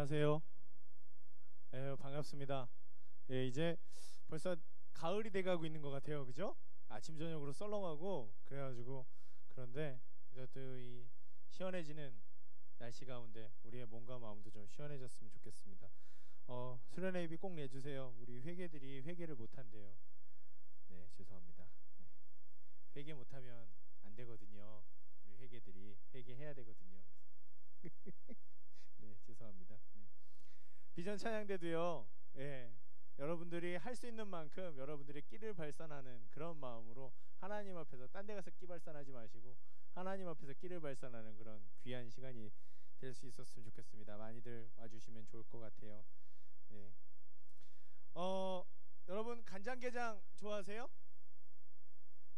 안녕하세요. 반갑습니다. 이제 벌써 가을이 돼가고 있는 것 같아요. 그죠? 아침 저녁으로 썰렁하고 그래가지고 그런데 이제 또 이 시원해지는 날씨 가운데 우리의 몸과 마음도 좀 시원해졌으면 좋겠습니다. 수련회 예비 꼭 내주세요. 우리 회계들이 회계를 못한대요. 네, 죄송합니다. 네. 회계 못하면 안 되거든요. 우리 회계들이 회계해야 되거든요. 네, 죄송합니다. 네. 비전 찬양대도요. 여러분들이 할 수 있는 만큼 여러분들의 끼를 발산하는 그런 마음으로 하나님 앞에서 딴 데 가서 끼 발산하지 마시고 하나님 앞에서 끼를 발산하는 그런 귀한 시간이 될 수 있었으면 좋겠습니다. 많이들 와주시면 좋을 것 같아요. 네. 여러분 간장게장 좋아하세요?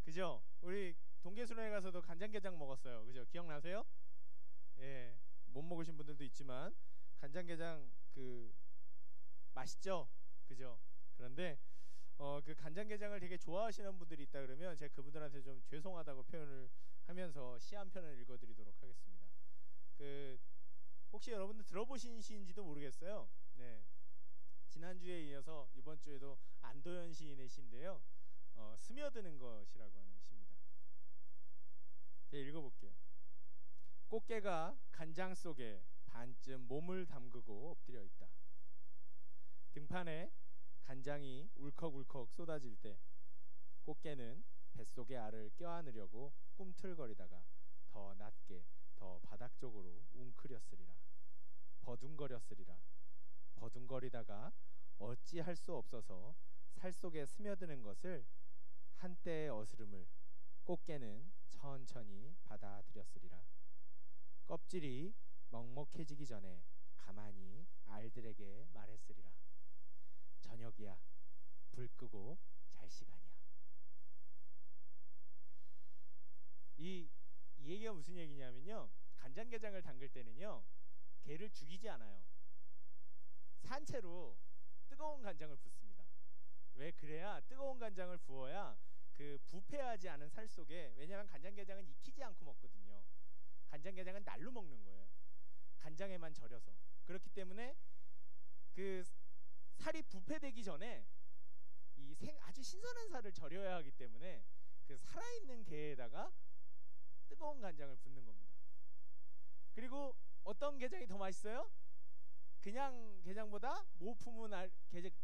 그죠? 우리 동계수련회 가서도 간장게장 먹었어요. 그죠? 기억나세요? 예. 못 먹으신 분들도 있지만 간장게장 맛있죠? 그죠? 그런데 그 간장게장을 되게 좋아하시는 분들이 있다 그러면 제가 그분들한테 좀 죄송하다고 표현을 하면서 시 한 편을 읽어드리도록 하겠습니다. 혹시 여러분들 들어보신 시인지도 모르겠어요. 네. 지난주에 이어서 이번 주에도 안도현 시인의 시인데요. 스며드는 것이라고 하는 시입니다. 제가 읽어볼게요. 꽃게가 간장 속에 반쯤 몸을 담그고 엎드려 있다. 등판에 간장이 울컥울컥 쏟아질 때 꽃게는 뱃속의 알을 껴안으려고 꿈틀거리다가 더 낮게 더 바닥 쪽으로 웅크렸으리라. 버둥거렸으리라. 버둥거리다가 어찌할 수 없어서 살 속에 스며드는 것을 한때의 어스름을 꽃게는 천천히 받아들였으리라. 껍질이 먹먹해지기 전에 가만히 알들에게 말했으리라. 저녁이야. 불 끄고 잘 시간이야. 이 얘기가 무슨 얘기냐면요, 간장게장을 담글 때는요 게를 죽이지 않아요. 산채로 뜨거운 간장을 붓습니다. 왜? 그래야 뜨거운 간장을 부어야 부패하지 않은 살 속에, 왜냐하면 간장게장은 익히지 않고 먹거든요. 간장게장은 날로 먹는 거예요. 간장에만 절여서. 그렇기 때문에 살이 부패되기 전에 아주 신선한 살을 절여야 하기 때문에 살아있는 게에다가 뜨거운 간장을 붓는 겁니다. 그리고 어떤 게장이 더 맛있어요? 그냥 게장보다 모 품은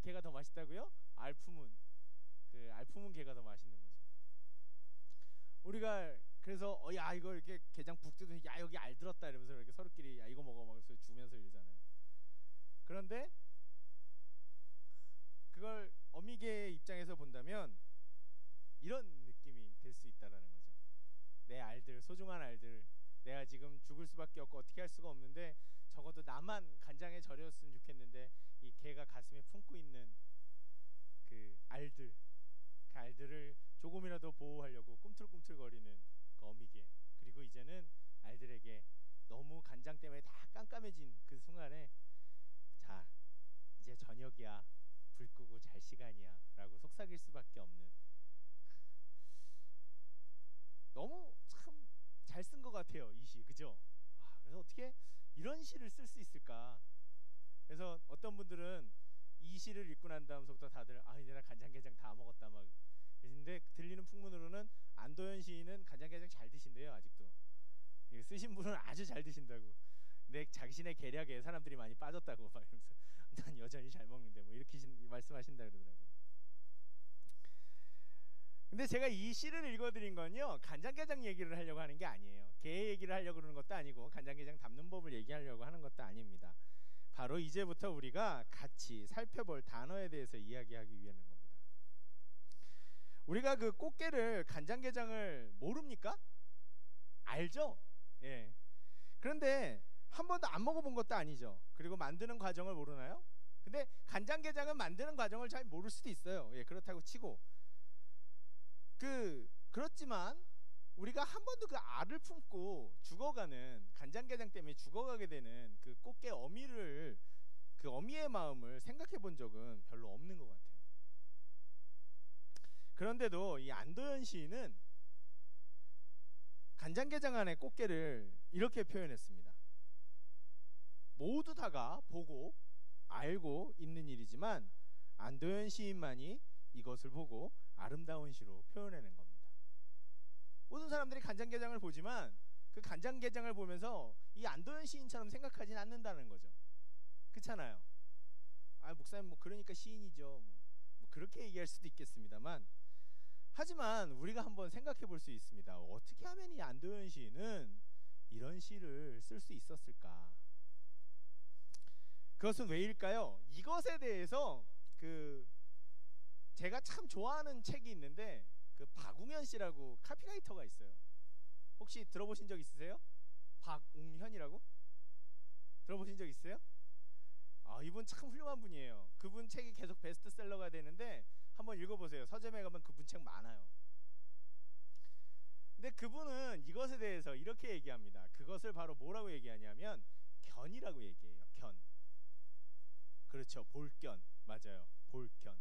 게가 더 맛있다고요? 알 품은 게가 더 맛있는 거죠. 우리가 그래서 야 이거 이렇게 게장 북 뜯으니 야 여기 알 들었다 이러면서 이렇게 서로끼리 야 이거 먹어 먹으면서 주면서 이러잖아요. 그런데 그걸 어미개의 입장에서 본다면 이런 느낌이 될 수 있다라는 거죠. 내 알들, 소중한 알들, 내가 지금 죽을 수밖에 없고 어떻게 할 수가 없는데 적어도 나만 간장에 절였으면 좋겠는데 이 개가 가슴에 품고 있는 그 알들을 조금이라도 보호하려고 꿈틀꿈틀거리는 그 어미개. 그리고 이제는 알들에게 너무 간장 때문에 다 깜깜해진 그 순간에 자 이제 저녁이야. 불 끄고 잘 시간이야 라고 속삭일 수밖에 없는, 너무 참 잘 쓴 것 같아요 이 시. 그죠? 그래서 어떻게 이런 시를 쓸 수 있을까. 그래서 어떤 분들은 이 시를 읽고 난 다음서부터 다들 이제 나 간장게장 다 먹었다 막. 근데 들리는 풍문으로는 안도현 시인은 간장게장 잘 드신대요. 아직도 쓰신 분은 아주 잘 드신다고. 근데 자신의 계략에 사람들이 많이 빠졌다고 막 이러면서 난 여전히 잘 먹는데 뭐 이렇게 말씀하신다 그러더라고요. 근데 제가 이 시를 읽어드린 건요 간장게장 얘기를 하려고 하는 게 아니에요. 게 얘기를 하려고 그러는 것도 아니고 간장게장 담는 법을 얘기하려고 하는 것도 아닙니다. 바로 이제부터 우리가 같이 살펴볼 단어에 대해서 이야기하기 위한 겁니다. 우리가 그 꽃게를 간장게장을 모릅니까? 알죠? 예. 그런데 한 번도 안 먹어본 것도 아니죠. 그리고 만드는 과정을 모르나요? 근데 간장게장은 만드는 과정을 잘 모를 수도 있어요. 예, 그렇다고 치고 그렇지만 우리가 한 번도 그 알을 품고 죽어가는, 간장게장 때문에 죽어가게 되는 그 꽃게 어미의 마음을 생각해 본 적은 별로 없는 것 같아요. 그런데도 이 안도현 시인은 간장게장 안에 꽃게를 이렇게 표현했습니다. 모두 다가 보고 알고 있는 일이지만 안도현 시인만이 이것을 보고 아름다운 시로 표현해낸 겁니다. 모든 사람들이 간장게장을 보지만 그 간장게장을 보면서 이 안도현 시인처럼 생각하진 않는다는 거죠. 그렇잖아요. 아, 목사님 뭐 그러니까 시인이죠. 뭐 그렇게 얘기할 수도 있겠습니다만, 하지만 우리가 한번 생각해 볼 수 있습니다. 어떻게 하면 이 안도현 시인은 이런 시를 쓸 수 있었을까? 그것은 왜일까요? 이것에 대해서 제가 참 좋아하는 책이 있는데 그 박웅현 씨라고 카피라이터가 있어요. 혹시 들어보신 적 있으세요? 박웅현이라고? 들어보신 적 있어요? 아, 이분 참 훌륭한 분이에요. 그분 책이 계속 베스트셀러가 되는데 한번 읽어보세요. 서점에 가면 그분 책 많아요. 근데 그분은 이것에 대해서 이렇게 얘기합니다. 그것을 바로 뭐라고 얘기하냐면 견이라고 얘기해요. 견. 그렇죠. 볼견. 맞아요. 볼견.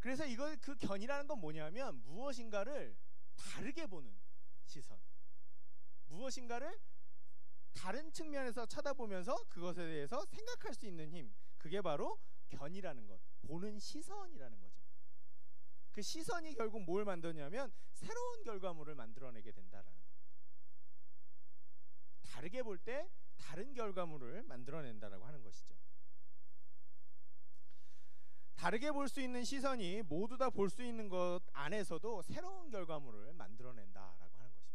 그래서 그 견이라는 건 뭐냐면 무엇인가를 다르게 보는 시선, 무엇인가를 다른 측면에서 쳐다보면서 그것에 대해서 생각할 수 있는 힘, 그게 바로 견이라는 것, 보는 시선이라는 거죠. 그 시선이 결국 뭘 만드냐면 새로운 결과물을 만들어내게 된다라는 겁니다. 다르게 볼 때 다른 결과물을 만들어낸다라고 하는 것이죠. 다르게 볼 수 있는 시선이 모두 다 볼 수 있는 것 안에서도 새로운 결과물을 만들어낸다라고 하는 것입니다.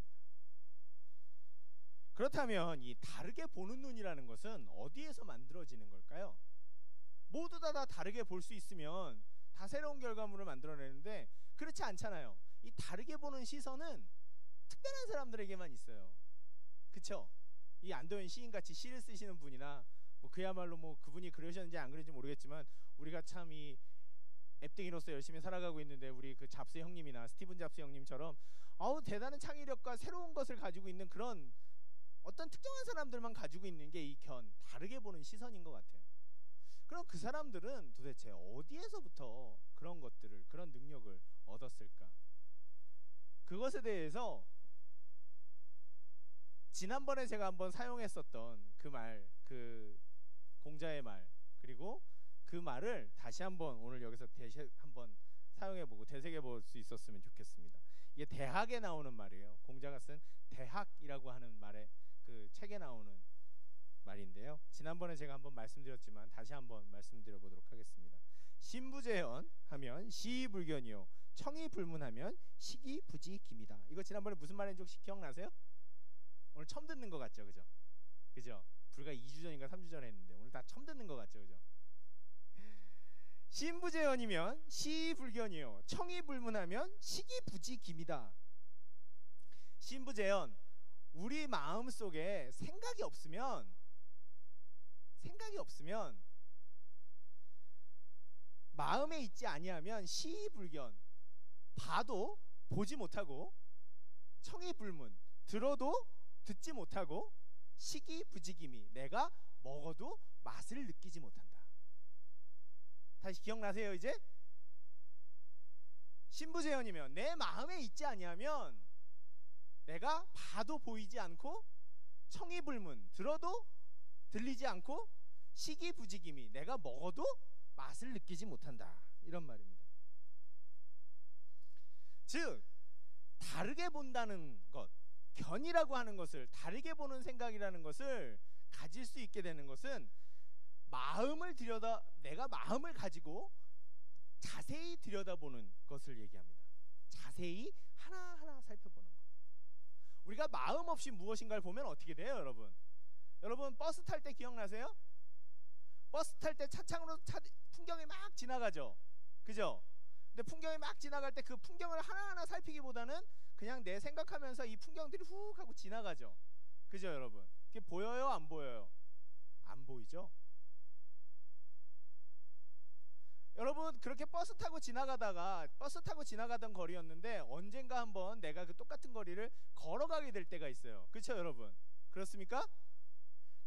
그렇다면 이 다르게 보는 눈이라는 것은 어디에서 만들어지는 걸까요? 모두 다 다르게 볼 수 있으면 다 새로운 결과물을 만들어내는데 그렇지 않잖아요. 이 다르게 보는 시선은 특별한 사람들에게만 있어요. 그쵸? 이 안도현 시인같이 시를 쓰시는 분이나 뭐 그야말로 뭐 그분이 그러셨는지 안 그런지 모르겠지만 우리가 참 이 앱등이로서 열심히 살아가고 있는데 우리 그 잡스 형님이나 스티븐 잡스 형님처럼 대단한 창의력과 새로운 것을 가지고 있는 그런 어떤 특정한 사람들만 가지고 있는 게 이 견, 다르게 보는 시선인 것 같아요. 그럼 그 사람들은 도대체 어디에서부터 그런 것들을, 그런 능력을 얻었을까? 그것에 대해서 지난번에 제가 한번 사용했었던 그 말, 그 공자의 말, 그리고 그 말을 다시 한번 오늘 여기서 한번 사용해보고 되새겨볼 수 있었으면 좋겠습니다. 이게 대학에 나오는 말이에요. 공자가 쓴 대학이라고 하는 말에 그 책에 나오는 말인데요. 지난번에 제가 한번 말씀드렸지만 다시 한번 말씀드려보도록 하겠습니다. 신부재현 하면 시불견이요, 청이불문하면 시기부지기입니다. 이거 지난번에 무슨 말인지 혹시 기억나세요? 오늘 처음 듣는 것 같죠, 그죠? 그죠? 불과 2주 전인가 3주 전에 했는데 오늘 다 처음 듣는 것 같죠, 그죠? 신부재현이면 시불견이요, 청이불문하면 시기부지기입니다. 신부재현, 우리 마음 속에 생각이 없으면 마음에 있지 아니하면 시불견, 봐도 보지 못하고, 청이불문, 들어도 듣지 못하고, 시기부지기미, 내가 먹어도 맛을 느끼지 못한다. 다시 기억나세요 이제? 신부재현이면 내 마음에 있지 아니하면 내가 봐도 보이지 않고, 청이불문, 들어도 들리지 않고, 시기부지기미, 내가 먹어도 맛을 느끼지 못한다. 이런 말입니다. 즉 다르게 본다는 것, 견이라고 하는 것을, 다르게 보는 생각이라는 것을 가질 수 있게 되는 것은 내가 마음을 가지고 자세히 들여다보는 것을 얘기합니다. 자세히 하나하나 살펴보는 것. 우리가 마음 없이 무엇인가를 보면 어떻게 돼요, 여러분? 여러분 버스 탈 때 기억나세요? 버스 탈 때 차창으로 풍경이 막 지나가죠, 그죠? 근데 풍경이 막 지나갈 때 그 풍경을 하나하나 살피기보다는 그냥 내 생각하면서 이 풍경들이 훅 하고 지나가죠, 그죠 여러분? 그게 보여요, 안 보여요? 안 보이죠? 여러분 그렇게 버스 타고 지나가던 거리였는데 언젠가 한번 내가 그 똑같은 거리를 걸어가게 될 때가 있어요, 그렇죠 여러분? 그렇습니까?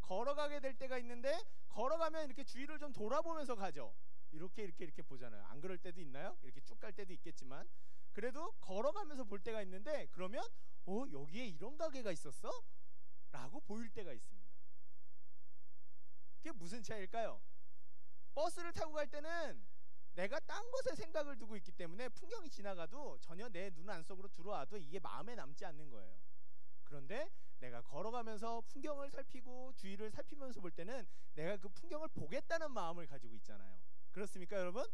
걸어가게 될 때가 있는데 걸어가면 이렇게 주위를 좀 돌아보면서 가죠. 이렇게 보잖아요. 안 그럴 때도 있나요? 이렇게 쭉 갈 때도 있겠지만 그래도 걸어가면서 볼 때가 있는데, 그러면 여기에 이런 가게가 있었어? 라고 보일 때가 있습니다. 그게 무슨 차이일까요? 버스를 타고 갈 때는 내가 딴 것에 생각을 두고 있기 때문에 풍경이 지나가도 전혀 내 눈 안속으로 들어와도 이게 마음에 남지 않는 거예요. 그런데 내가 걸어가면서 풍경을 살피고 주위를 살피면서 볼 때는 내가 그 풍경을 보겠다는 마음을 가지고 있잖아요. 그렇습니까, 여러분?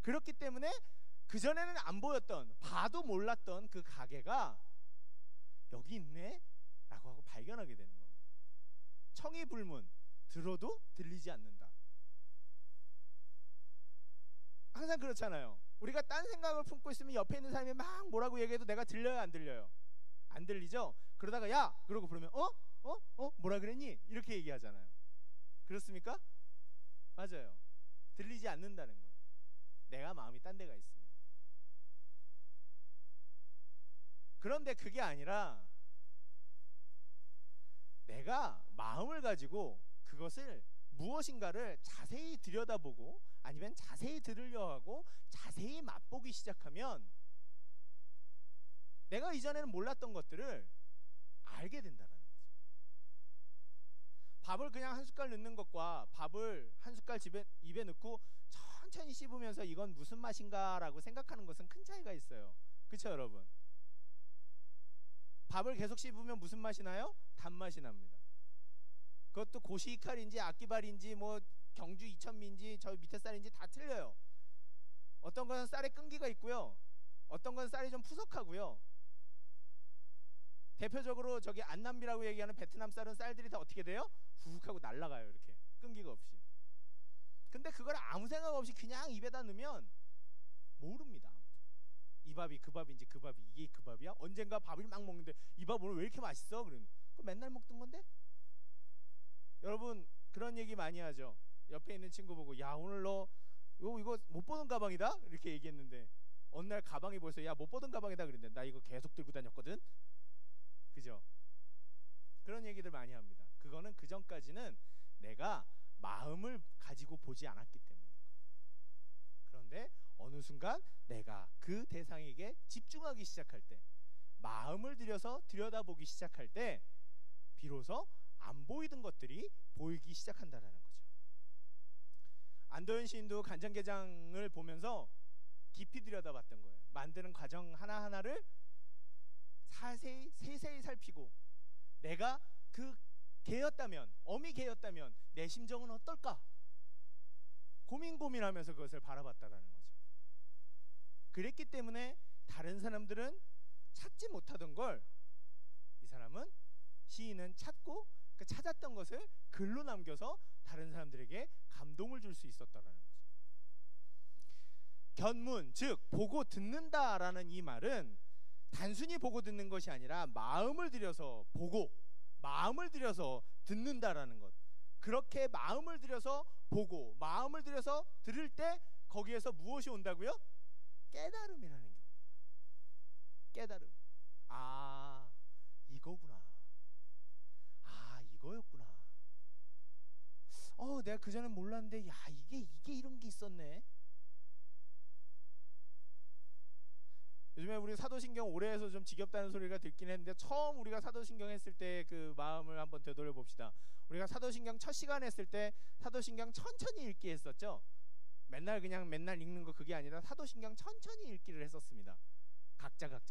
그렇기 때문에 그전에는 안 보였던, 봐도 몰랐던 그 가게가 여기 있네? 라고 하고 발견하게 되는 겁니다. 청이 불문, 들어도 들리지 않는다. 항상 그렇잖아요. 우리가 딴 생각을 품고 있으면 옆에 있는 사람이 막 뭐라고 얘기해도 내가 들려요, 안 들려요? 안 들리죠? 그러다가 야! 그러고 부르면 뭐라 그랬니? 이렇게 얘기하잖아요. 그렇습니까? 맞아요. 들리지 않는다는 거예요. 내가 마음이 딴 데가 있으면. 그런데 그게 아니라 내가 마음을 가지고 그것을 무엇인가를 자세히 들여다보고 아니면 자세히 들으려 하고 자세히 맛보기 시작하면 내가 이전에는 몰랐던 것들을 알게 된다는 거죠. 밥을 그냥 한 숟갈 넣는 것과 밥을 한 숟갈 입에 넣고 천천히 씹으면서 이건 무슨 맛인가 라고 생각하는 것은 큰 차이가 있어요. 그렇죠, 여러분? 밥을 계속 씹으면 무슨 맛이 나요? 단맛이 납니다. 그것도 고시칼인지 악기발인지 뭐 경주 이천미인지 저 밑에 쌀인지 다 틀려요. 어떤 것은 쌀에 끈기가 있고요, 어떤 것은 쌀이 좀 푸석하고요. 대표적으로 저기 안남비라고 얘기하는 베트남 쌀은 쌀들이 다 어떻게 돼요? 훅 하고 날아가요. 이렇게 끈기가 없이. 근데 그걸 아무 생각 없이 그냥 입에다 넣으면 모릅니다. 아무도. 이 밥이 그 밥인지 그 밥이 이게 그 밥이야? 언젠가 밥을 막 먹는데 이 밥 오늘 왜 이렇게 맛있어? 그러면 그거 맨날 먹던 건데? 여러분 그런 얘기 많이 하죠. 옆에 있는 친구 보고 야 오늘 너 이거 못 보던 가방이다? 이렇게 얘기했는데 어느 날 가방이 벌써 야 못 보던 가방이다 그랬는데 나 이거 계속 들고 다녔거든? 그죠? 그런 얘기들 많이 합니다. 그거는 그 전까지는 내가 마음을 가지고 보지 않았기 때문인 거예요. 그런데 어느 순간 내가 그 대상에게 집중하기 시작할 때, 마음을 들여서 들여다보기 시작할 때 비로소 안 보이던 것들이 보이기 시작한다는 거죠. 안도현 시인도 간장게장을 보면서 깊이 들여다봤던 거예요. 만드는 과정 하나하나를 세세히 살피고 내가 그 개였다면, 어미 개였다면 내 심정은 어떨까? 고민하면서 그것을 바라봤다라는 거죠. 그랬기 때문에 다른 사람들은 찾지 못하던 걸 이 사람은, 시인은 찾고 그 찾았던 것을 글로 남겨서 다른 사람들에게 감동을 줄 수 있었다라는 거죠. 견문, 즉 보고 듣는다라는 이 말은 단순히 보고 듣는 것이 아니라 마음을 들여서 보고 마음을 들여서 듣는다라는 것. 그렇게 마음을 들여서 보고 마음을 들여서 들을 때 거기에서 무엇이 온다고요? 깨달음이라는 게 옵니다. 깨달음. 아, 이거구나. 아, 이거였구나. 내가 그전엔 몰랐는데 야, 이게 이런 게 있었네. 요즘에 우리 사도신경 오래 해서 좀 지겹다는 소리가 듣긴 했는데 처음 우리가 사도신경 했을 때 그 마음을 한번 되돌려 봅시다. 우리가 사도신경 첫 시간 했을 때 사도신경 천천히 읽기 했었죠. 맨날 읽는 거 그게 아니라 사도신경 천천히 읽기를 했었습니다. 각자가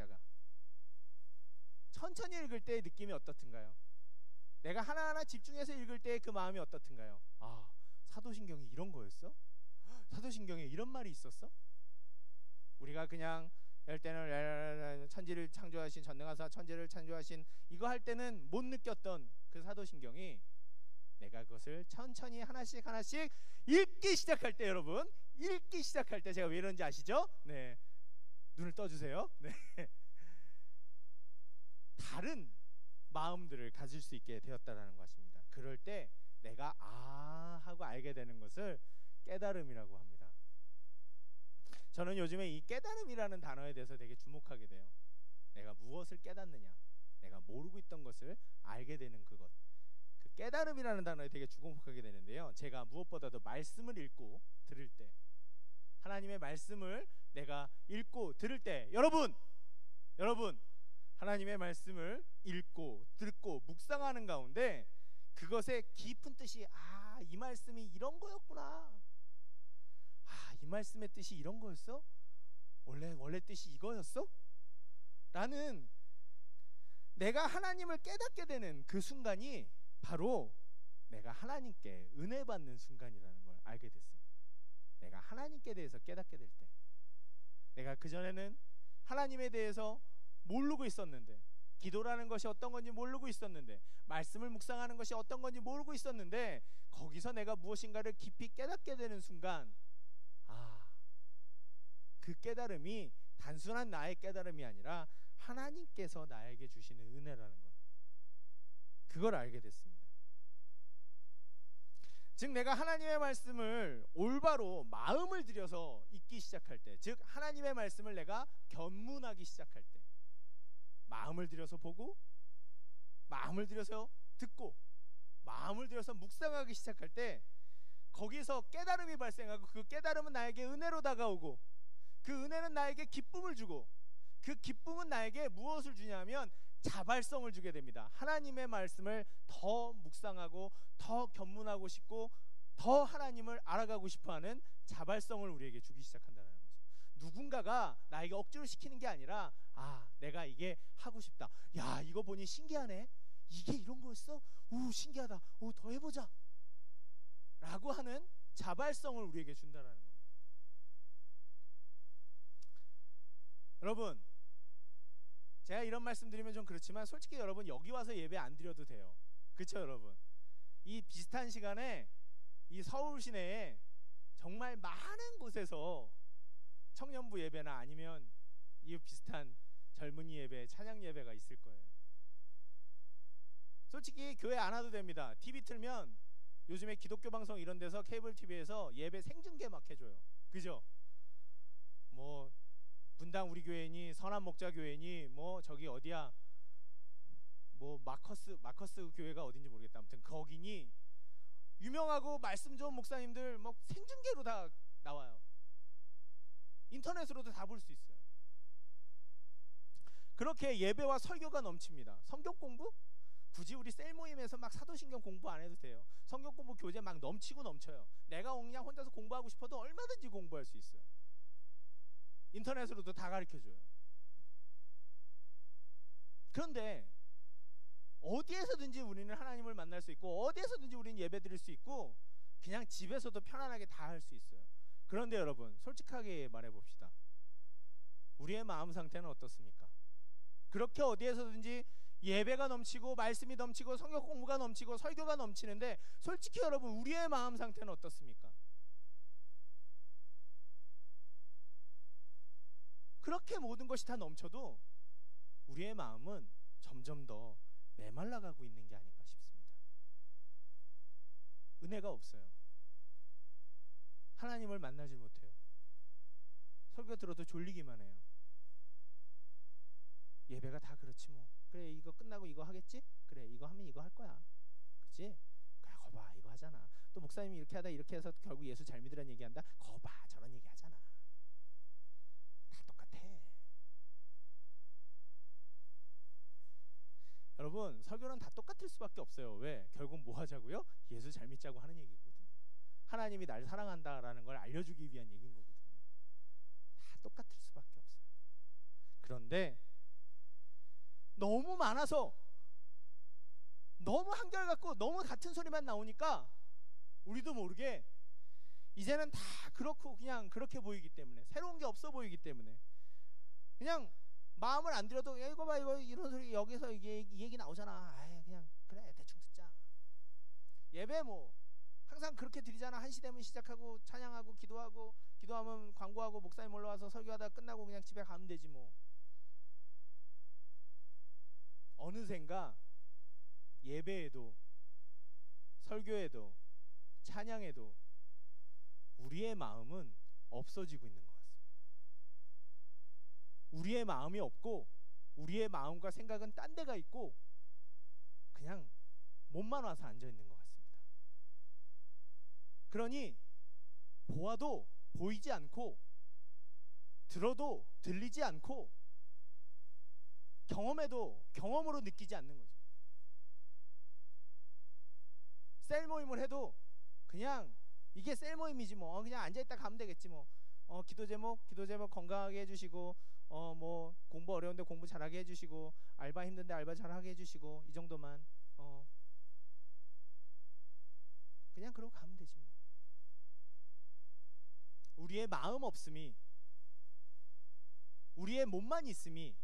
천천히 읽을 때의 느낌이 어떻든가요? 내가 하나하나 집중해서 읽을 때의 그 마음이 어떻든가요? 아, 사도신경이 이런 거였어? 사도신경에 이런 말이 있었어? 우리가 그냥 할 때는 천지를 창조하신 전능하사 천지를 창조하신 이거 할 때는 못 느꼈던 그 사도신경이 내가 그것을 천천히 하나씩 읽기 시작할 때, 여러분 읽기 시작할 때 제가 왜 이런지 아시죠? 네, 눈을 떠주세요. 네, 다른 마음들을 가질 수 있게 되었다라는 것입니다. 그럴 때 내가 하고 알게 되는 것을 깨달음이라고 합니다. 저는 요즘에 이 깨달음이라는 단어에 대해서 되게 주목하게 돼요. 내가 무엇을 깨닫느냐, 내가 모르고 있던 것을 알게 되는 그것, 그 깨달음이라는 단어에 되게 주목하게 되는데요. 제가 무엇보다도 말씀을 읽고 들을 때, 하나님의 말씀을 내가 읽고 들을 때, 여러분 하나님의 말씀을 읽고 듣고 묵상하는 가운데 그것의 깊은 뜻이 이 말씀이 이런 거였구나. 이 말씀의 뜻이 이런 거였어? 원래 뜻이 이거였어? 라는 내가 하나님을 깨닫게 되는 그 순간이 바로 내가 하나님께 은혜 받는 순간이라는 걸 알게 됐습니다. 내가 하나님께 대해서 깨닫게 될 때, 내가 그전에는 하나님에 대해서 모르고 있었는데, 기도라는 것이 어떤 건지 모르고 있었는데, 말씀을 묵상하는 것이 어떤 건지 모르고 있었는데, 거기서 내가 무엇인가를 깊이 깨닫게 되는 순간, 그 깨달음이 단순한 나의 깨달음이 아니라 하나님께서 나에게 주시는 은혜라는 것, 그걸 알게 됐습니다. 즉 내가 하나님의 말씀을 올바로 마음을 들여서 읽기 시작할 때, 즉 하나님의 말씀을 내가 견문하기 시작할 때, 마음을 들여서 보고, 마음을 들여서 듣고, 마음을 들여서 묵상하기 시작할 때, 거기서 깨달음이 발생하고, 그 깨달음은 나에게 은혜로 다가오고, 그 은혜는 나에게 기쁨을 주고, 그 기쁨은 나에게 무엇을 주냐면 자발성을 주게 됩니다. 하나님의 말씀을 더 묵상하고 더 견문하고 싶고 더 하나님을 알아가고 싶어하는 자발성을 우리에게 주기 시작한다는 거죠. 누군가가 나에게 억지로 시키는 게 아니라 내가 이게 하고 싶다. 야, 이거 보니 신기하네. 이게 이런 거였어? 오, 신기하다. 오, 더 해보자. 라고 하는 자발성을 우리에게 준다는 겁니다. 여러분, 제가 이런 말씀 드리면 좀 그렇지만 솔직히 여러분 여기 와서 예배 안 드려도 돼요. 그렇죠 여러분? 이 비슷한 시간에 이 서울 시내에 정말 많은 곳에서 청년부 예배나 아니면 이 비슷한 젊은이 예배, 찬양 예배가 있을 거예요. 솔직히 교회 안 와도 됩니다. TV 틀면 요즘에 기독교 방송 이런 데서 케이블 TV에서 예배 생중계 막 해줘요. 그죠? 뭐 분당 우리 교회니 선한 목자 교회니 뭐 저기 어디야 뭐 마커스 교회가 어딘지 모르겠다. 아무튼 거기니 유명하고 말씀 좋은 목사님들 뭐 생중계로 다 나와요. 인터넷으로도 다 볼 수 있어요. 그렇게 예배와 설교가 넘칩니다. 성경 공부? 굳이 우리 셀 모임에서 막 사도신경 공부 안 해도 돼요. 성경 공부 교재 막 넘치고 넘쳐요. 내가 그냥 혼자서 공부하고 싶어도 얼마든지 공부할 수 있어요. 인터넷으로도 다 가르쳐줘요. 그런데 어디에서든지 우리는 하나님을 만날 수 있고 어디에서든지 우리는 예배 드릴 수 있고 그냥 집에서도 편안하게 다 할 수 있어요. 그런데 여러분 솔직하게 말해봅시다. 우리의 마음 상태는 어떻습니까? 그렇게 어디에서든지 예배가 넘치고 말씀이 넘치고 성경 공부가 넘치고 설교가 넘치는데 솔직히 여러분 우리의 마음 상태는 어떻습니까? 그렇게 모든 것이 다 넘쳐도 우리의 마음은 점점 더 메말라가고 있는 게 아닌가 싶습니다. 은혜가 없어요. 하나님을 만나질 못해요. 설교 들어도 졸리기만 해요. 예배가 다 그렇지 뭐. 그래 이거 끝나고 이거 하겠지? 그래 이거 하면 이거 할 거야. 그치? 그래 거봐 이거 하잖아. 또 목사님이 이렇게 하다 이렇게 해서 결국 예수 잘 믿으라는 얘기한다. 거봐 저런 얘기 하잖아. 다 똑같아. 여러분 설교는 다 똑같을 수밖에 없어요. 왜? 결국 뭐 하자고요? 예수 잘 믿자고 하는 얘기거든요. 하나님이 날 사랑한다라는 걸 알려주기 위한 얘기인 거거든요. 다 똑같을 수밖에 없어요. 그런데 너무 많아서 너무 한결같고 너무 같은 소리만 나오니까 우리도 모르게 이제는 다 그렇고 그냥 그렇게 보이기 때문에 새로운 게 없어 보이기 때문에 그냥 마음을 안 들여도 야 이거 봐 이거 이런 소리 여기서 이게 이 얘기 나오잖아. 아이 그냥 그래 대충 듣자. 예배 뭐 항상 그렇게 드리잖아. 1시 되면 시작하고 찬양하고 기도하면 광고하고 목사님 올라와서 설교하다 끝나고 그냥 집에 가면 되지 뭐. 어느샌가 예배에도 설교에도 찬양에도 우리의 마음은 없어지고 있는 것 같습니다. 우리의 마음이 없고 우리의 마음과 생각은 딴 데가 있고 그냥 몸만 와서 앉아 있는 것 같습니다. 그러니 보아도 보이지 않고 들어도 들리지 않고 경험으로 느끼지 않는 거죠. 셀 모임을 해도 그냥 이게 셀 모임이지 뭐 그냥 앉아있다 가면 되겠지 뭐 기도 제목 건강하게 해주시고 뭐 공부 어려운데 공부 잘하게 해주시고 알바 힘든데 알바 잘하게 해주시고 이 정도만 그냥 그러고 가면 되지 뭐. 우리의 마음 없음이, 우리의 몸만 있음이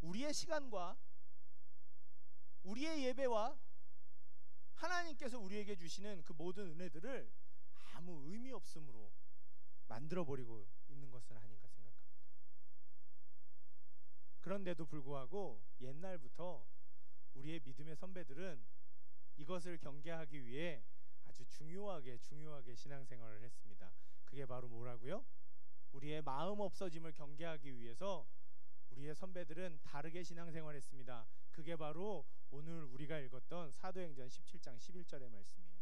우리의 시간과 우리의 예배와 하나님께서 우리에게 주시는 그 모든 은혜들을 아무 의미 없음으로 만들어버리고 있는 것은 아닌가 생각합니다. 그런데도 불구하고 옛날부터 우리의 믿음의 선배들은 이것을 경계하기 위해 아주 중요하게 신앙생활을 했습니다. 그게 바로 뭐라고요? 우리의 마음 없어짐을 경계하기 위해서 우리의 선배들은 다르게 신앙생활했습니다. 그게 바로 오늘 우리가 읽었던 사도행전 17장 11절의 말씀이에요.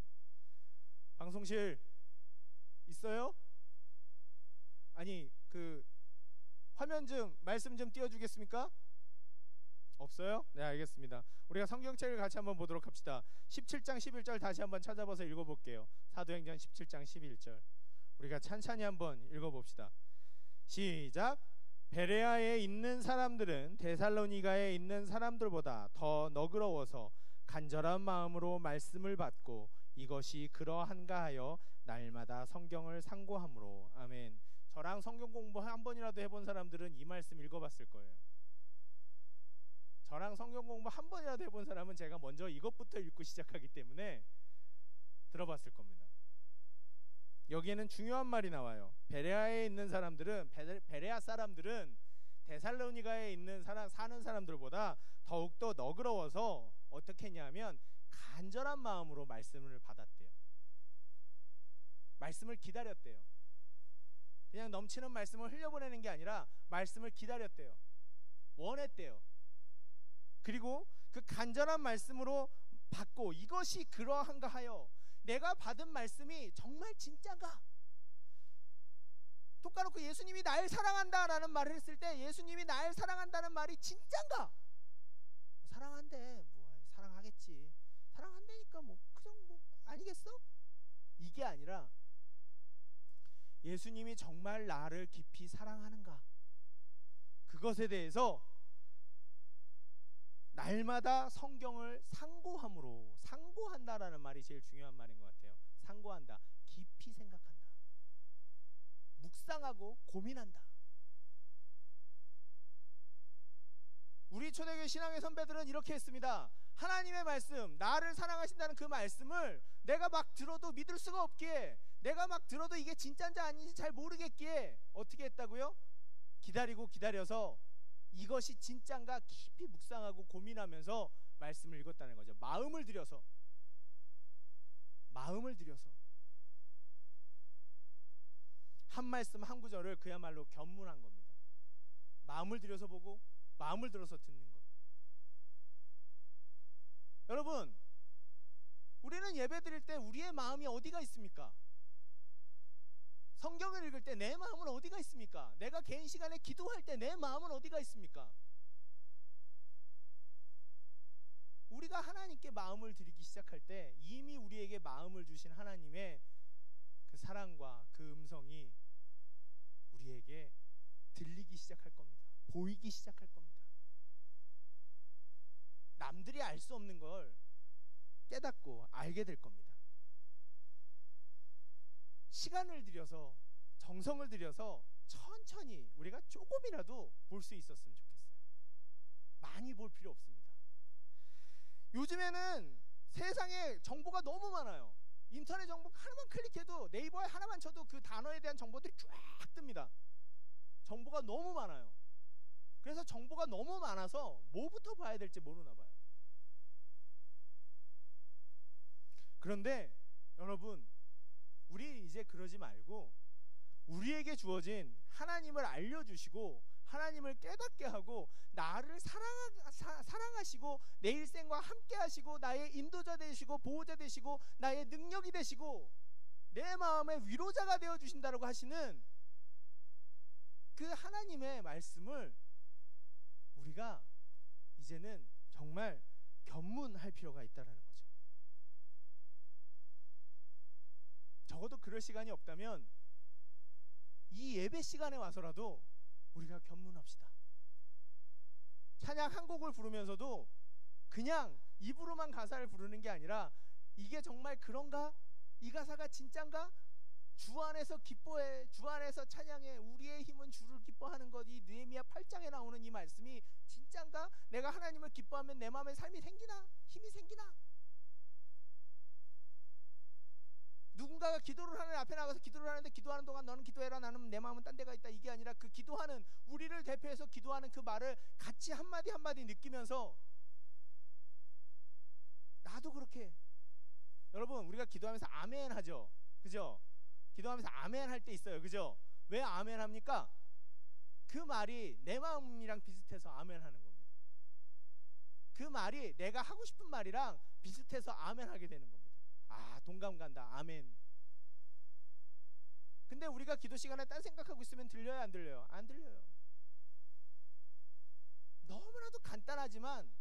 방송실 있어요? 아니 그 화면 좀 말씀 좀 띄워주겠습니까? 없어요? 네, 알겠습니다. 우리가 성경책을 같이 한번 보도록 합시다. 17장 11절 다시 한번 찾아봐서 읽어볼게요. 사도행전 17장 11절 우리가 찬찬히 한번 읽어봅시다. 시작. 베레아에 있는 사람들은 데살로니가에 있는 사람들보다 더 너그러워서 간절한 마음으로 말씀을 받고 이것이 그러한가 하여 날마다 성경을 상고함으로. 아멘. 저랑 성경 공부 한 번이라도 해본 사람들은 이 말씀 읽어봤을 거예요. 저랑 성경 공부 한 번이라도 해본 사람은 제가 먼저 이것부터 읽고 시작하기 때문에 들어봤을 겁니다. 여기에는 중요한 말이 나와요. 베레아에 있는 사람들은, 베레아 사람들은 데살로니가에 있는 사는 사람들보다 더욱더 너그러워서 어떻게 했냐면 간절한 마음으로 말씀을 받았대요. 말씀을 기다렸대요. 그냥 넘치는 말씀을 흘려보내는 게 아니라 말씀을 기다렸대요. 원했대요. 그리고 그 간절한 말씀으로 받고 이것이 그러한가 하여, 내가 받은 말씀이 정말 진짠가? 톡 까놓고 예수님이 날 사랑한다 라는 말을 했을 때 예수님이 날 사랑한다는 말이 진짠가? 사랑한대. 뭐 사랑하겠지. 사랑한다니까 뭐 그냥 뭐 아니겠어? 이게 아니라 예수님이 정말 나를 깊이 사랑하는가? 그것에 대해서 날마다 성경을 상고함으로, 상고한다라는 말이 제일 중요한 말인 것 같아요. 상고한다, 깊이 생각한다, 묵상하고 고민한다. 우리 초대교회 신앙의 선배들은 이렇게 했습니다. 하나님의 말씀, 나를 사랑하신다는 그 말씀을 내가 막 들어도 믿을 수가 없기에, 내가 막 들어도 이게 진짜인지 아닌지 잘 모르겠기에 어떻게 했다고요? 기다려서 이것이 진짠가 깊이 묵상하고 고민하면서 말씀을 읽었다는 거죠. 마음을 들여서 한 말씀 한 구절을 그야말로 견문한 겁니다. 마음을 들여서 보고 마음을 들어서 듣는 것. 여러분, 우리는 예배 드릴 때 우리의 마음이 어디가 있습니까? 성경을 읽을 때 내 마음은 어디가 있습니까? 내가 개인 시간에 기도할 때 내 마음은 어디가 있습니까? 우리가 하나님께 마음을 드리기 시작할 때 이미 우리에게 마음을 주신 하나님의 그 사랑과 그 음성이 우리에게 들리기 시작할 겁니다. 보이기 시작할 겁니다. 남들이 알 수 없는 걸 깨닫고 알게 될 겁니다. 시간을 들여서, 정성을 들여서 천천히 우리가 조금이라도 볼 수 있었으면 좋겠어요. 많이 볼 필요 없습니다. 요즘에는 세상에 정보가 너무 많아요. 인터넷 정보 하나만 클릭해도, 네이버에 하나만 쳐도 그 단어에 대한 정보들이 쫙 뜹니다. 정보가 너무 많아요. 그래서 정보가 너무 많아서 뭐부터 봐야 될지 모르나 봐요. 그런데 여러분, 우리 이제 그러지 말고 우리에게 주어진 하나님을 알려주시고 하나님을 깨닫게 하고 나를 사랑하시고 내 일생과 함께 하시고 나의 인도자 되시고 보호자 되시고 나의 능력이 되시고 내 마음의 위로자가 되어주신다고 하시는 그 하나님의 말씀을 우리가 이제는 정말 견문할 필요가 있다라는 거죠. 적어도 그럴 시간이 없다면 이 예배 시간에 와서라도 우리가 견문합시다. 찬양 한 곡을 부르면서도 그냥 입으로만 가사를 부르는 게 아니라 이게 정말 그런가? 이 가사가 진짠가? 주 안에서 기뻐해, 주 안에서 찬양해, 우리의 힘은 주를 기뻐하는 것. 이 느헤미야 8장에 나오는 이 말씀이 진짠가? 내가 하나님을 기뻐하면 내 마음에 삶이 생기나? 힘이 생기나? 누군가가 기도를 하는 앞에 나가서 기도를 하는데 기도하는 동안 너는 기도해라, 나는 내 마음은 딴 데가 있다, 이게 아니라 그 기도하는, 우리를 대표해서 기도하는 그 말을 같이 한마디 한마디 느끼면서 나도 그렇게, 여러분 우리가 기도하면서 아멘 하죠, 그죠? 기도하면서 아멘 할 때 있어요, 그죠? 왜 아멘 합니까? 그 말이 내 마음이랑 비슷해서 아멘 하는 겁니다. 그 말이 내가 하고 싶은 말이랑 비슷해서 아멘 하게 되는 겁니다. 아, 동감 간다, 아멘. 근데 우리가 기도 시간에 딴 생각하고 있으면 들려요, 안 들려요? 안 들려요. 너무나도 간단하지만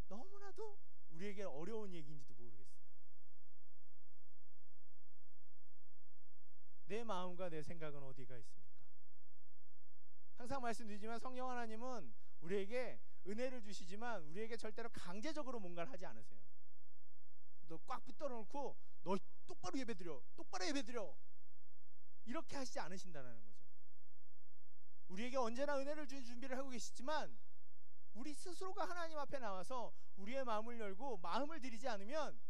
너무나도 우리에게 어려운 얘기인지도 모르겠어요. 내 마음과 내 생각은 어디가 있습니까? 항상 말씀드리지만 성령 하나님은 우리에게 은혜를 주시지만 우리에게 절대로 강제적으로 뭔가를 하지 않으세요. 너 꽉 붙들어 놓고 너 똑바로 예배드려, 똑바로 예배드려, 이렇게 하시지 않으신다는 거죠. 우리에게 언제나 은혜를 주는 준비를 하고 계시지만 우리 스스로가 하나님 앞에 나와서 우리의 마음을 열고 마음을 들이지 않으면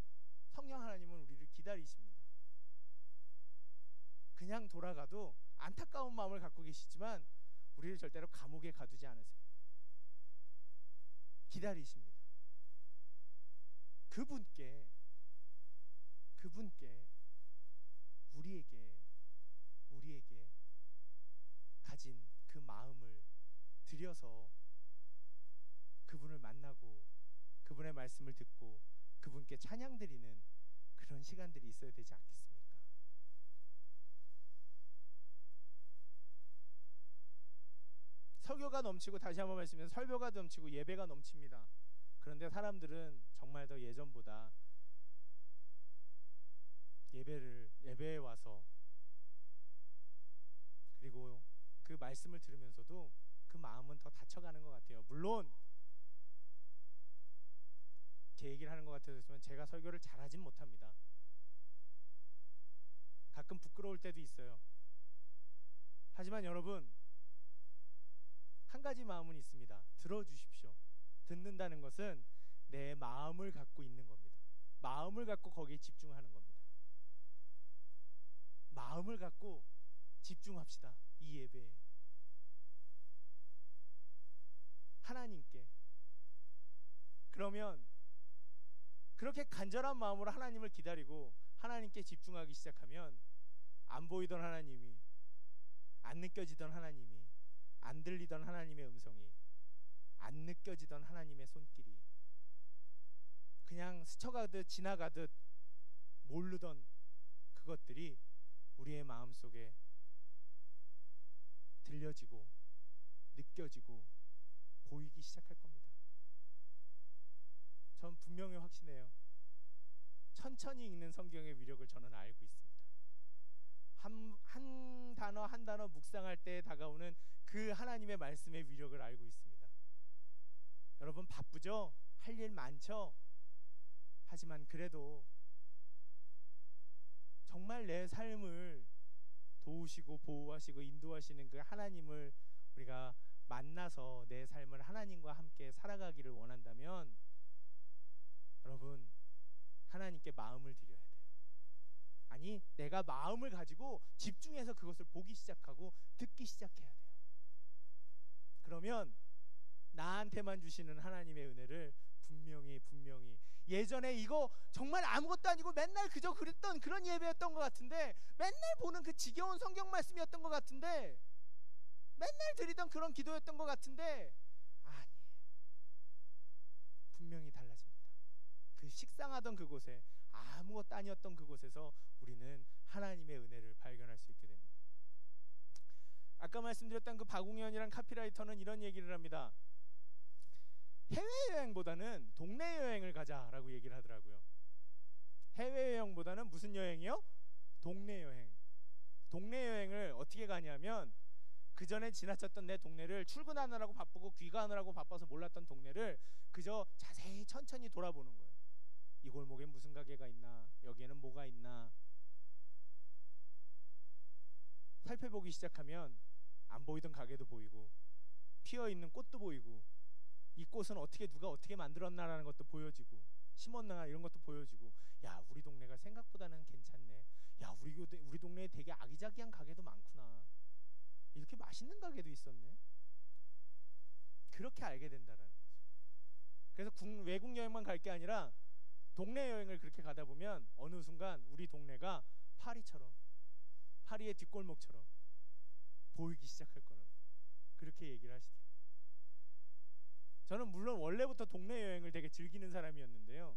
성령 하나님은 우리를 기다리십니다. 그냥 돌아가도 안타까운 마음을 갖고 계시지만 우리를 절대로 감옥에 가두지 않으세요. 기다리십니다. 그분께 우리에게 가진 그 마음을 들여서 그분을 만나고 그분의 말씀을 듣고 그분께 찬양 드리는 그런 시간들이 있어야 되지 않겠습니까? 설교가 넘치고, 다시 한번 말씀드리면 설교가 넘치고 예배가 넘칩니다. 그런데 사람들은 정말 더 예전보다 예배에 와서 그리고 그 말씀을 들으면서도 그 마음은 더 다쳐가는 것 같아요. 물론 제 얘기를 하는 것 같아서 제가 설교를 잘하진 못합니다. 가끔 부끄러울 때도 있어요. 하지만 여러분, 한 가지 마음은 있습니다. 들어주십시오. 듣는다는 것은 내 마음을 갖고 있는 겁니다. 마음을 갖고 거기에 집중하는 겁니다. 마음을 갖고 집중합시다. 이 예배에 하나님께. 그러면 그렇게 간절한 마음으로 하나님을 기다리고 하나님께 집중하기 시작하면 안 보이던 하나님이, 안 느껴지던 하나님이, 안 들리던 하나님의 음성이, 안 느껴지던 하나님의 손길이, 그냥 스쳐가듯 지나가듯 모르던 그것들이 우리의 마음속에 들려지고 느껴지고 보이기 시작할 겁니다. 전 분명히 확신해요. 천천히 읽는 성경의 위력을 저는 알고 있습니다. 한 단어 한 단어 묵상할 때 다가오는 그 하나님의 말씀의 위력을 알고 있습니다. 여러분 바쁘죠? 할 일 많죠? 하지만 그래도 정말 내 삶을 도우시고 보호하시고 인도하시는 그 하나님을 우리가 만나서 내 삶을 하나님과 함께 살아가기를 원한다면 여러분, 하나님께 마음을 드려야 돼요. 아니, 내가 마음을 가지고 집중해서 그것을 보기 시작하고 듣기 시작해야 돼요. 그러면 나한테만 주시는 하나님의 은혜를 분명히 예전에 이거 정말 아무것도 아니고 맨날 그저 그랬던 그런 예배였던 것 같은데, 맨날 보는 그 지겨운 성경 말씀이었던 것 같은데, 맨날 드리던 그런 기도였던 것 같은데, 아니에요. 분명히 달라집니다. 그 식상하던 그곳에, 아무것도 아니었던 그곳에서 우리는 하나님의 은혜를 발견할 수 있게 됩니다. 아까 말씀드렸던 그 박웅현이란 카피라이터는 이런 얘기를 합니다. 해외여행보다는 동네 여행을 가자라고 얘기를 하더라고요. 해외여행보다는 무슨 여행이요? 동네 여행. 동네 여행을 어떻게 가냐면 그 전에 지나쳤던 내 동네를 출근하느라고 바쁘고 귀가하느라고 바빠서 몰랐던 동네를 그저 자세히 천천히 돌아보는 거예요. 이 골목엔 무슨 가게가 있나, 여기에는 뭐가 있나. 살펴보기 시작하면 안 보이던 가게도 보이고 피어있는 꽃도 보이고 이 꽃은 누가 어떻게 만들었나라는 것도 보여지고 심었나 이런 것도 보여지고, 야, 우리 동네가 생각보다는 괜찮네. 야, 우리 동네에 되게 아기자기한 가게도 많구나. 이렇게 맛있는 가게도 있었네. 그렇게 알게 된다라는 거죠. 그래서 외국 여행만 갈 게 아니라 동네 여행을 그렇게 가다 보면 어느 순간 우리 동네가 파리의 뒷골목처럼 보이기 시작할 거라고 그렇게 얘기를 하시더라고요. 저는 물론 원래부터 동네 여행을 되게 즐기는 사람이었는데요.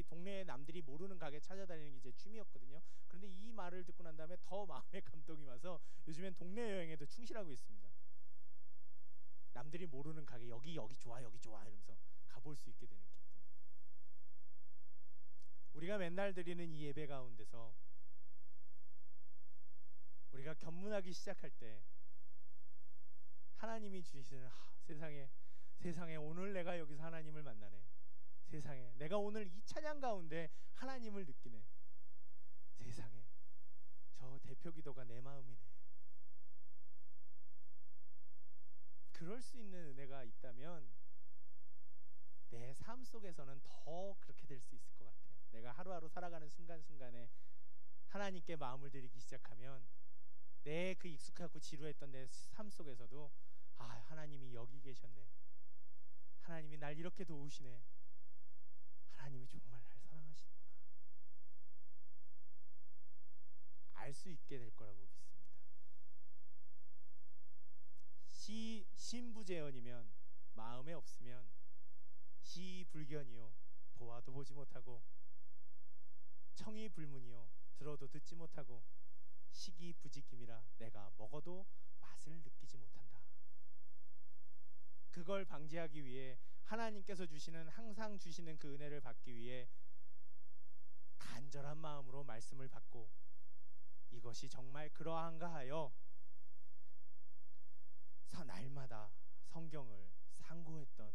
동네에 남들이 모르는 가게 찾아다니는 게 제 취미였거든요. 그런데 이 말을 듣고 난 다음에 더 마음에 감동이 와서 요즘엔 동네 여행에도 충실하고 있습니다. 남들이 모르는 가게 여기 좋아 이러면서 가볼 수 있게 되는 기쁨. 우리가 맨날 드리는 이 예배 가운데서 우리가 견문하기 시작할 때 하나님이 주시는 세상에 오늘 내가 여기서 하나님을 만나네. 세상에 내가 오늘 이 찬양 가운데 하나님을 느끼네. 세상에 저 대표 기도가 내 마음이네. 그럴 수 있는 은혜가 있다면 내 삶 속에서는 더 그렇게 될 수 있을 것 같아요. 내가 하루하루 살아가는 순간순간에 하나님께 마음을 드리기 시작하면 내 그 익숙하고 지루했던 내 삶 속에서도 하나님이 여기 계셨네. 하나님이 날 이렇게 도우시네. 하나님이 정말 날 사랑하시는구나. 알 수 있게 될 거라고 믿습니다. 신부재현이면 마음에 없으면 시불견이요 보아도 보지 못하고 청이불문이요 들어도 듣지 못하고 시기부지김이라 내가 먹어도 맛을 느끼지 못한다. 그걸 방지하기 위해 하나님께서 항상 주시는 그 은혜를 받기 위해 간절한 마음으로 말씀을 받고 이것이 정말 그러한가 하여 날마다 성경을 상고했던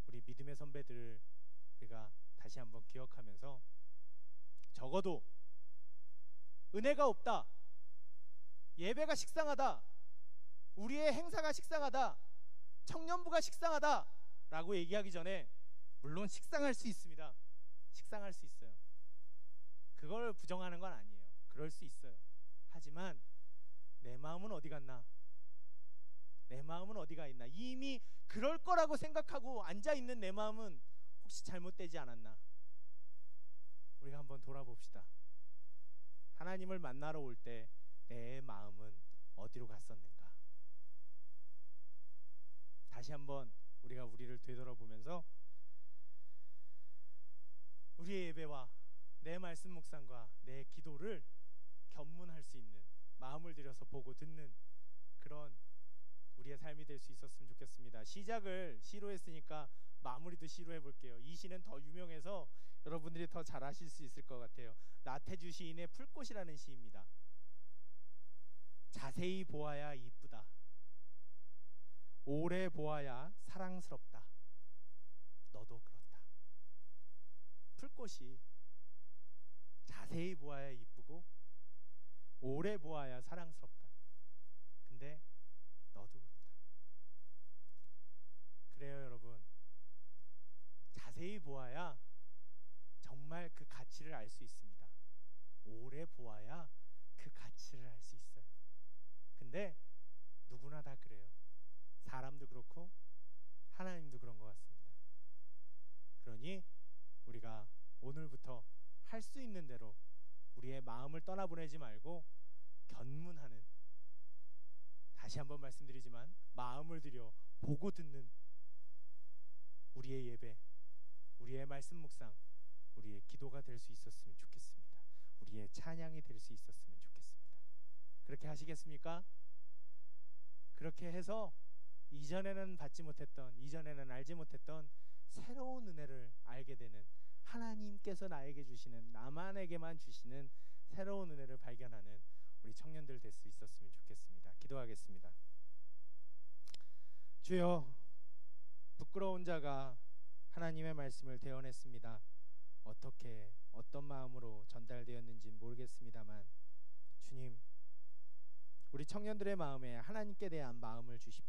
우리 믿음의 선배들을 우리가 다시 한번 기억하면서 적어도 은혜가 없다, 예배가 식상하다, 우리의 행사가 식상하다, 청년부가 식상하다 라고 얘기하기 전에 물론 식상할 수 있습니다. 식상할 수 있어요. 그걸 부정하는 건 아니에요. 그럴 수 있어요. 하지만 내 마음은 어디 갔나? 내 마음은 어디가 있나? 이미 그럴 거라고 생각하고 앉아있는 내 마음은 혹시 잘못되지 않았나? 우리가 한번 돌아봅시다. 하나님을 만나러 올 때 내 마음은 어디로 갔었는가? 다시 한번 우리가 우리를 되돌아보면서 우리의 예배와 내 말씀 묵상과 내 기도를 견문할 수 있는, 마음을 들여서 보고 듣는 그런 우리의 삶이 될 수 있었으면 좋겠습니다. 시작을 시로 했으니까 마무리도 시로 해볼게요. 이 시는 더 유명해서 여러분들이 더 잘 아실 수 있을 것 같아요. 나태주 시인의 풀꽃이라는 시입니다. 자세히 보아야 이쁘다, 오래 보아야 사랑스럽다, 너도 그렇다. 풀꽃이 자세히 보아야 이쁘고 오래 보아야 사랑스럽다. 근데 너도 그렇다. 그래요, 여러분. 자세히 보아야 정말 그 가치를 알 수 있습니다. 오래 보아야 그 가치를 알 수 있어요. 근데 누구나 다 그래요. 사람도 그렇고 하나님도 그런 것 같습니다. 그러니 우리가 오늘부터 할 수 있는 대로 우리의 마음을 떠나보내지 말고 견문하는, 다시 한번 말씀드리지만 마음을 들여 보고 듣는 우리의 예배, 우리의 말씀 묵상, 우리의 기도가 될 수 있었으면 좋겠습니다. 우리의 찬양이 될 수 있었으면 좋겠습니다. 그렇게 하시겠습니까? 그렇게 해서 이전에는 받지 못했던, 이전에는 알지 못했던 새로운 은혜를 알게 되는, 하나님께서 나에게 주시는, 나만에게만 주시는 새로운 은혜를 발견하는 우리 청년들 될 수 있었으면 좋겠습니다. 기도하겠습니다. 주여, 부끄러운 자가 하나님의 말씀을 대언했습니다. 어떻게 어떤 마음으로 전달되었는지는 모르겠습니다만 주님, 우리 청년들의 마음에 하나님께 대한 마음을 주십시오.